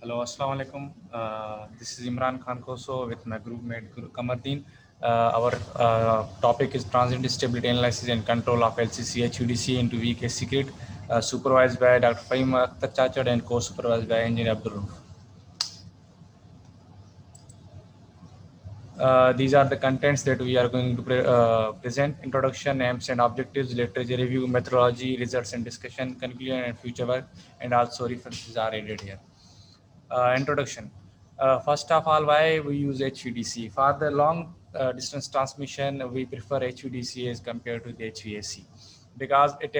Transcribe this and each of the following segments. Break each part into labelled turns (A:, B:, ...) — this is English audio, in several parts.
A: Hello, Assalamu alaikum. This is Imran Khan Koso with my group mate Guru Kamardeen. Our topic is transient stability analysis and control of LCC HUDC into VKC grid, supervised by Dr. Fahim Akhtar Chachad and co-supervised by Engineer Abdul Rauf. These are the contents that we are going to present: introduction, aims and objectives, literature review, methodology, results and discussion, conclusion and future work, and also references are added here. Introduction. First of all, why we use HVDC? For the long distance transmission, we prefer HVDC as compared to the HVAC because it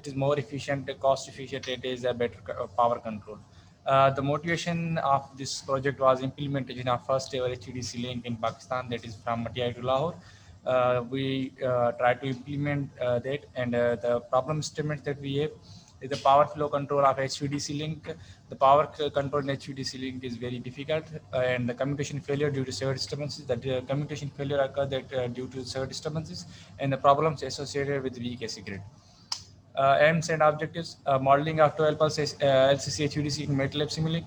A: is more efficient, cost efficient. It is a better power control. The motivation of this project was implementation of first ever HVDC link in Pakistan, that is from Matia to Lahore. We try to implement that, and the problem statement that we have is the power flow control of HVDC link. The power control in HVDC link is very difficult, and the communication failure due to severe disturbances. That communication failure occur due to severe disturbances and the problems associated with weak AC grid. Aims and objectives: modeling of 12 pulse LCC HVDC in MATLAB Simulink.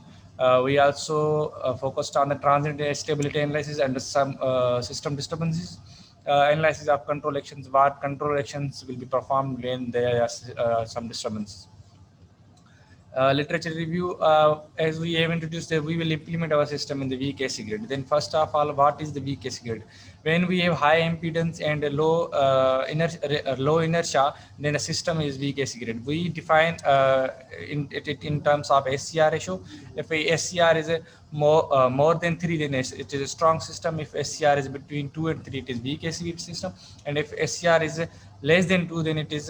A: We also focused on the transient stability analysis and some system disturbances. Analysis of control actions, what control actions will be performed when there are some disturbances. Literature review. As we have introduced, we will implement our system in the VKC grid. Then first of all, what is the VKC grid? When we have high impedance and low inertia, then the system is VKC grid. We define it in terms of SCR ratio. If a SCR is more than 3, then it is a strong system. If SCR is between 2 and 3, it is VKC grid system. And if SCR is less than 2, then it is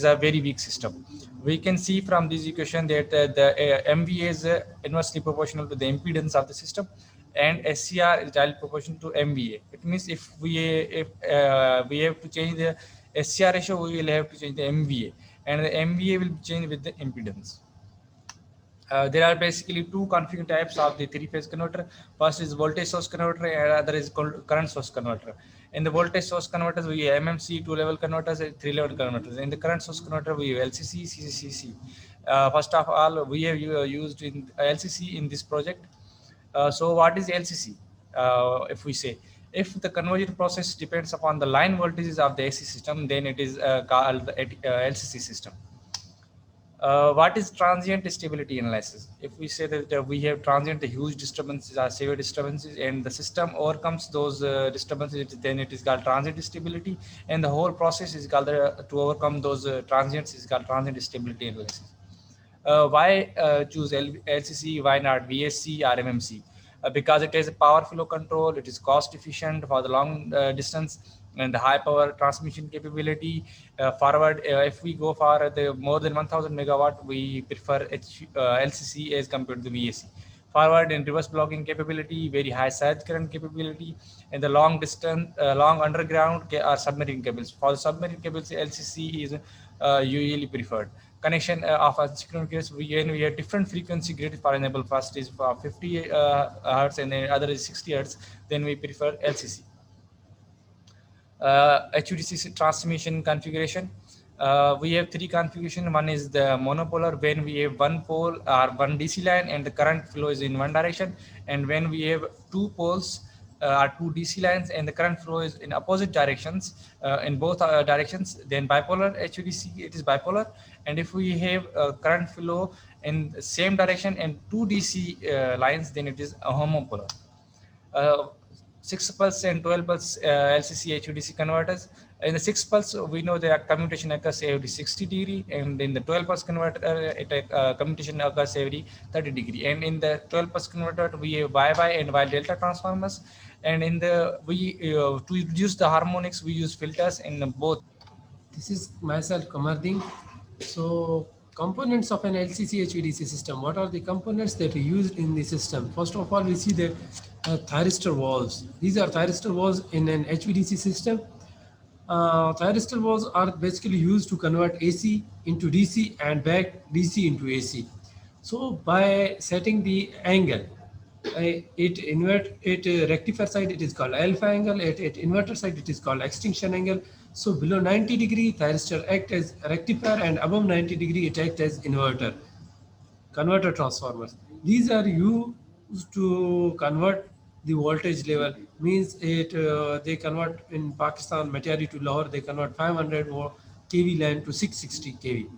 A: a very weak system. We can see from this equation that the MVA is inversely proportional to the impedance of the system, and SCR is directly proportional to MVA. It means if we have to change the SCR ratio, we will have to change the MVA, and the MVA will change with the impedance. There are basically two configuration types of the three-phase converter. First is voltage source converter, and other is current source converter. In the voltage source converters, we have MMC, two-level converters, and three-level converters. In the current source converter, we have LCC, CCC. First of all, we have used in LCC in this project. So what is LCC? If we say, if the conversion process depends upon the line voltages of the AC system, then it is called the LCC system. What is transient stability analysis? If we say that we have transient huge disturbances or severe disturbances, and the system overcomes those disturbances, then it is called transient stability, and the whole process is called to overcome those transients is called transient stability analysis. Why choose LCC? Why not VSC or MMC? Because it has a power flow control, it is cost efficient for the long distance, and the high power transmission capability. Forward, if we go for the more than 1000 megawatt, we prefer LCC as compared to VSC. Forward and reverse blocking capability, very high surge current capability, and the long distance, long underground or submarine cables. For the submarine cables, LCC is usually preferred. Connection of asynchronous cables, when we have different frequency grid. For example, first is for 50 hertz and then other is 60 hertz, then we prefer LCC. HVDC transmission configuration. We have three configuration. One is the monopolar, when we have one pole or one DC line and the current flow is in one direction, and when we have two poles or two DC lines and the current flow is in opposite directions, in both directions, then bipolar HVDC, it is bipolar. And if we have current flow in the same direction and two DC lines, then it is a homopolar. 6 pulse and 12 pulse LCC HVDC converters. In the 6 pulse, we know the commutation occurs every 60 degree, and in the 12 pulse converter, commutation occurs every 30 degree. And in the 12 pulse converter, we have Y and Y delta transformers. And in the to reduce the harmonics, we use filters in both.
B: This is myself, Kamardeen. So, components of an LCC HVDC system. What are the components that are used in the system? First of all, we see the thyristor valves. These are thyristor valves in an HVDC system. Thyristor valves are basically used to convert AC into DC and back DC into AC. So, by setting the angle, rectifier side it is called alpha angle, at inverter side it is called extinction angle. So below 90 degree thyristor act as rectifier, and above 90 degree it act as inverter. converter transformers. These are used to convert the voltage level. Means it they convert in Pakistan, Matari to Lahore, they convert 500 kV line to 660 kV.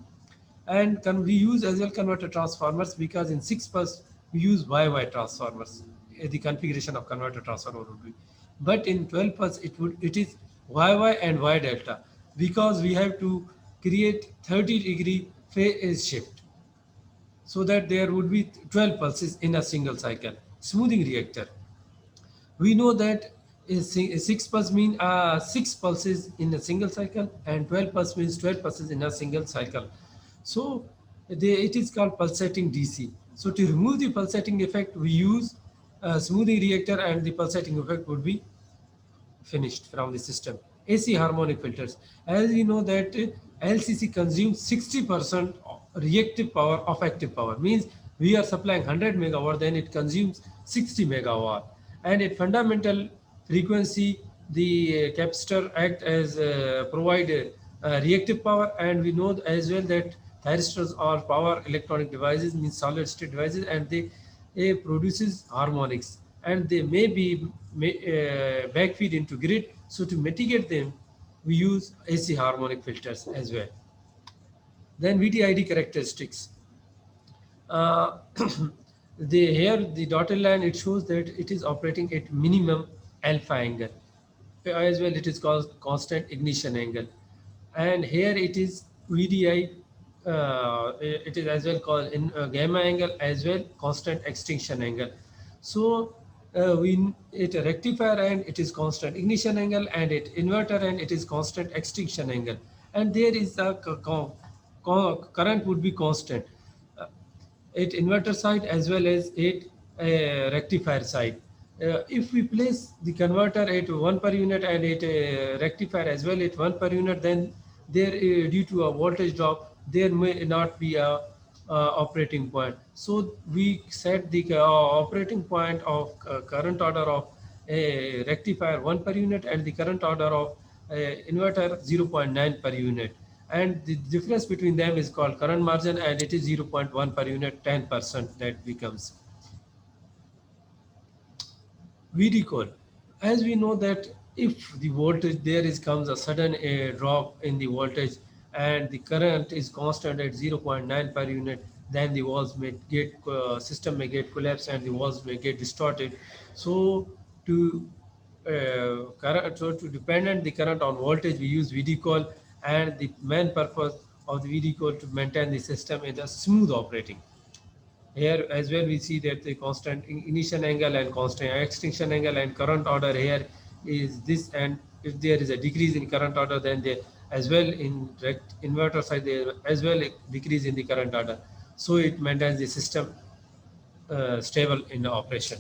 B: And we use as well converter transformers because in 6 bus we use YY transformers. The configuration of converter transformer would be, but in 12 bus it is YY and Y delta, because we have to create 30-degree phase shift, so that there would be 12 pulses in a single cycle. Smoothing reactor, we know that a 6 pulse mean 6 pulses in a single cycle, and 12 pulse means 12 pulses in a single cycle. So it is called pulsating DC. So to remove the pulsating effect, we use a smoothing reactor, and the pulsating effect would be finished from the system. AC harmonic filters. As you know that LCC consumes 60% reactive power of active power. Means we are supplying 100 megawatt, then it consumes 60 megawatt. And at fundamental frequency, the capacitor act as provide reactive power, and we know as well that thyristors are power electronic devices, means solid state devices, and they produces harmonics, and they may be backfeed into grid. So to mitigate them, we use AC harmonic filters as well. Then VTID characteristics. Uh, here the dotted line, it shows that it is operating at minimum alpha angle. As well, it is called constant ignition angle. And here it is VDI, it is as well called in gamma angle, as well constant extinction angle. So we it a rectifier and it is constant ignition angle, and it inverter and it is constant extinction angle, and there is a current would be constant at inverter side as well as at rectifier side. If we place the converter at 1 per unit and at rectifier as well at 1 per unit, then there due to a voltage drop, there may not be a operating point. So we set the operating point of current order of a rectifier 1 per unit, and the current order of inverter 0.9 per unit, and the difference between them is called current margin, and it is 0.1 per unit, 10% that becomes. VD code. As we know that if the voltage there is comes a sudden drop in the voltage, and the current is constant at 0.9 per unit, then the walls may get system may get collapsed and the walls may get distorted. So to to dependent the current on voltage, we use VD coil, and the main purpose of the VD coil to maintain the system in a smooth operating. Here as well we see that the constant ignition angle and constant extinction angle and current order here is this, and if there is a decrease in current order, then they as well in inverter side there as well a decrease in the current order, so it maintains the system stable in operation.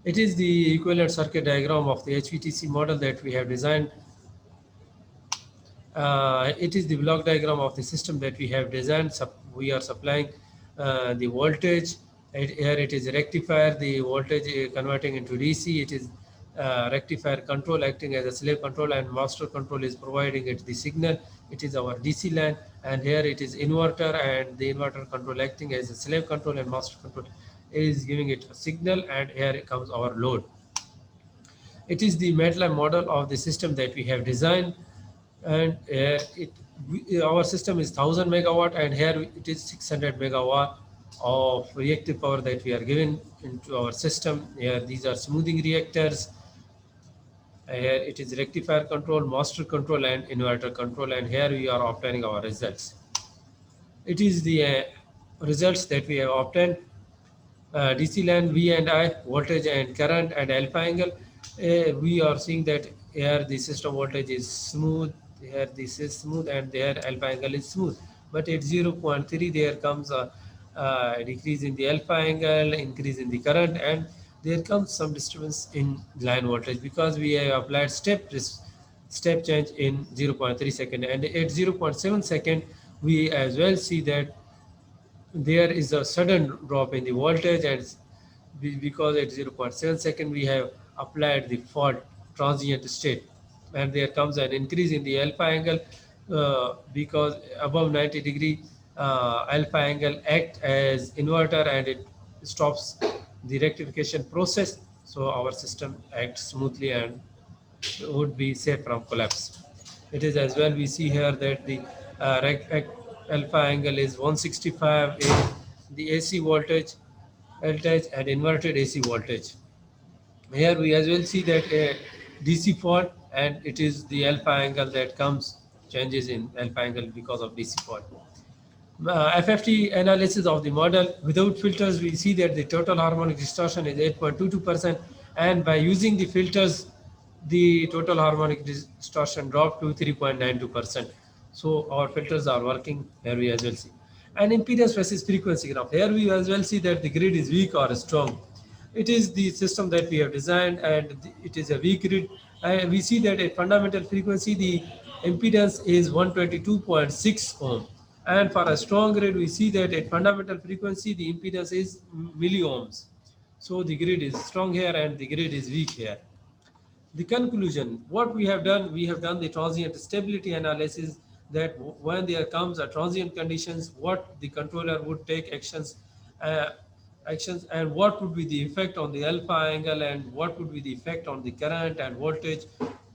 B: It is the equivalent circuit diagram of the HVTC model that we have designed. It is the block diagram of the system that we have designed. We are supplying the voltage. Here it is a rectifier, the voltage converting into DC. It is rectifier control acting as a slave control, and master control is providing it the signal. It is our DC line, and here it is inverter, and the inverter control acting as a slave control, and master control is giving it a signal, and here comes our load. It is the MATLAB model of the system that we have designed, and our system is 1000 megawatt, and here it is 600 megawatt of reactive power that we are giving into our system. Here these are smoothing reactors. Here it is rectifier control, master control, and inverter control, and here we are obtaining our results. It is the results that we have obtained. DC line V and I, voltage and current and alpha angle. We are seeing that here the system voltage is smooth, here this is smooth, and there alpha angle is smooth. But at 0.3 there comes a decrease in the alpha angle, increase in the current, and there comes some disturbance in line voltage because we have applied step change in 0.3 second, and at 0.7 second we as well see that there is a sudden drop in the voltage, and because at 0.7 second we have applied the fault transient state, and there comes an increase in the alpha angle because above 90 degree alpha angle act as inverter and it stops the rectification process. So our system acts smoothly and would be safe from collapse. It is as well, we see here that the alpha angle is 165 in the AC voltage and inverted AC voltage. Here we as well see that a DC fault and it is the alpha angle that comes changes in alpha angle because of DC fault. FFT analysis of the model without filters, we see that the total harmonic distortion is 8.22%, and by using the filters, the total harmonic distortion dropped to 3.92%. So our filters are working. Here we as well see. And impedance versus frequency graph. Here we as well see that the grid is weak or strong. It is the system that we have designed, and it is a weak grid. And we see that at fundamental frequency, the impedance is 122.6 ohm. And for a strong grid, we see that at fundamental frequency, the impedance is milliohms. So the grid is strong here and the grid is weak here. The conclusion, what we have done the transient stability analysis, that when there comes a transient conditions, what the controller would take uh, actions and what would be the effect on the alpha angle and what would be the effect on the current and voltage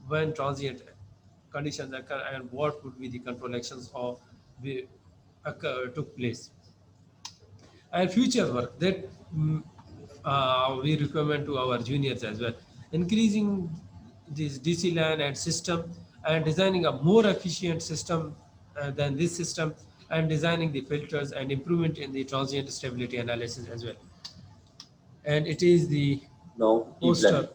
B: when transient conditions occur, and what would be the control actions of the took place. And future work that we recommend to our juniors as well, increasing this DC LAN and system and designing a more efficient system than this system, and designing the filters and improvement in the transient stability analysis as well. And it is the
C: Now, keep
B: poster
C: learning.